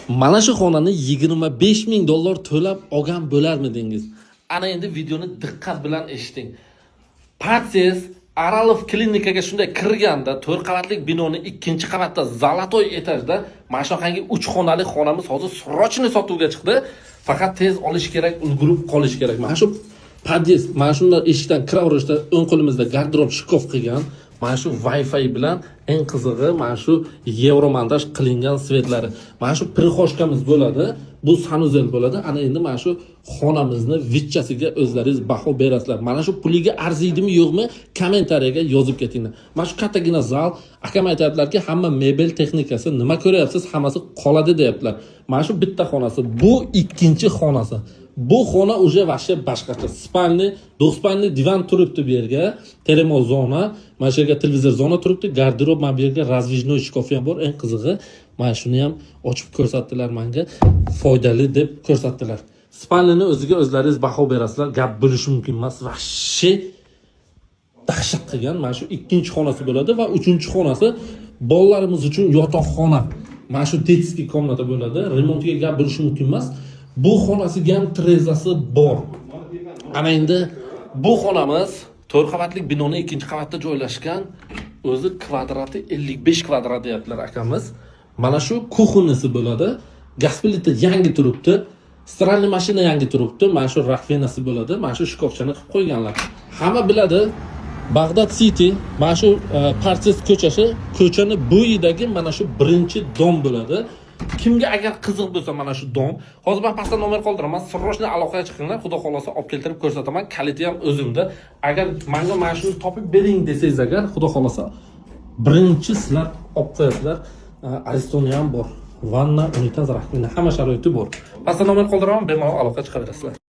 Mana shu xonani 25 ming dollar to'lab olgan bo'larmidingiz? Ana endi videoni diqqat bilan eshiting. Partsiz Aralov klinikaga shunday kirganda 4 qavatlik binoni 2-qavatda Zolotoy etajda mana shunaqangi 3 xonali xonamiz hozir srochni sotuvga chiqdi. Faqat tez olish kerak, ulgurib qolish kerak. Mana shu pod'ezd, mana shunday eshikdan kiraverishda o'ng qo'limizda garderob shkof qilgan. Mana shu Wi-Fi bilan eng qizig'i mana shu yevromontaj qilingan svetlari. Mana shu prixoshkamiz bo'ladi, bu sanuzel bo'ladi. Ana endi mana shu xonamizni vitchasiga o'zlaringiz baho berasizlar. Mana shu puliga arziydimi yo'qmi kommentariyaga yozib ketinglar. Mana shu kattagina zal, akam aytadilarki, hamma mebel texnikasi nima ko'ryapsiz, hammasi qoladi deyaptilar. Mana shu bitta xonasi, bu ikkinchi xonasi. Bu xona уже вообще boshqacha. Spalni, do'spalni divan turibdi bu yerga, termo zona, mana shu yerga televizor zona turibdi, garderob, mana bu yerga razdvijnoy shkof ham bor. Eng qizig'i, mana shuni ham ochib ko'rsatdilar menga, foydali deb ko'rsatdilar. Spalni o'ziga o'zlaringiz baho berasizlar, gap bo'lishi mumkin emas. Вообще dahshat qilgan. Mana shu ikkinchi xonasi bo'ladi va uchinchi xonasi bolalarimiz uchun yotoqxona. Mana shu детский komnata bo'ladi. Remontga gap bo'lishi mumkin emas. Bu xonasiga ham trezasi bor. Ana endi bu xonamiz 4 qavatlik binoning 2-qavatda joylashgan. O'zi kvadrati 55 kvadrat deyaptilar akamiz. Mana shu kuxonasi bo'ladi. Gaz plita yangi turibdi. Stralniy mashina yangi turibdi. Mana shu raxvenasi bo'ladi. Mana shu shkofchani qilib qo'yganlar. Hamma biladi, Bag'dod City, mana shu Partsiz ko'chasi, ko'chani bo'yidagi mana shu birinchi dom bo'ladi. Kimga agar qiziq bo'lsa mana shu dom, hozir men pastda nomer qoldiraman, sirrochni aloqaga chiqinglar, xudo xolosa olib keltirib ko'rsataman, kaliti ham o'zimda. Agar menga mana shuni topib bering desangiz agar, xudo xolosa birinchi sizlar olib qo'yasizlar. Aristoniya ham bor. Vanna, unitaz, raxmina, hamma sharoiti bor. Pastda nomer qoldiraman, bemalol aloqa chiqaverasizlar.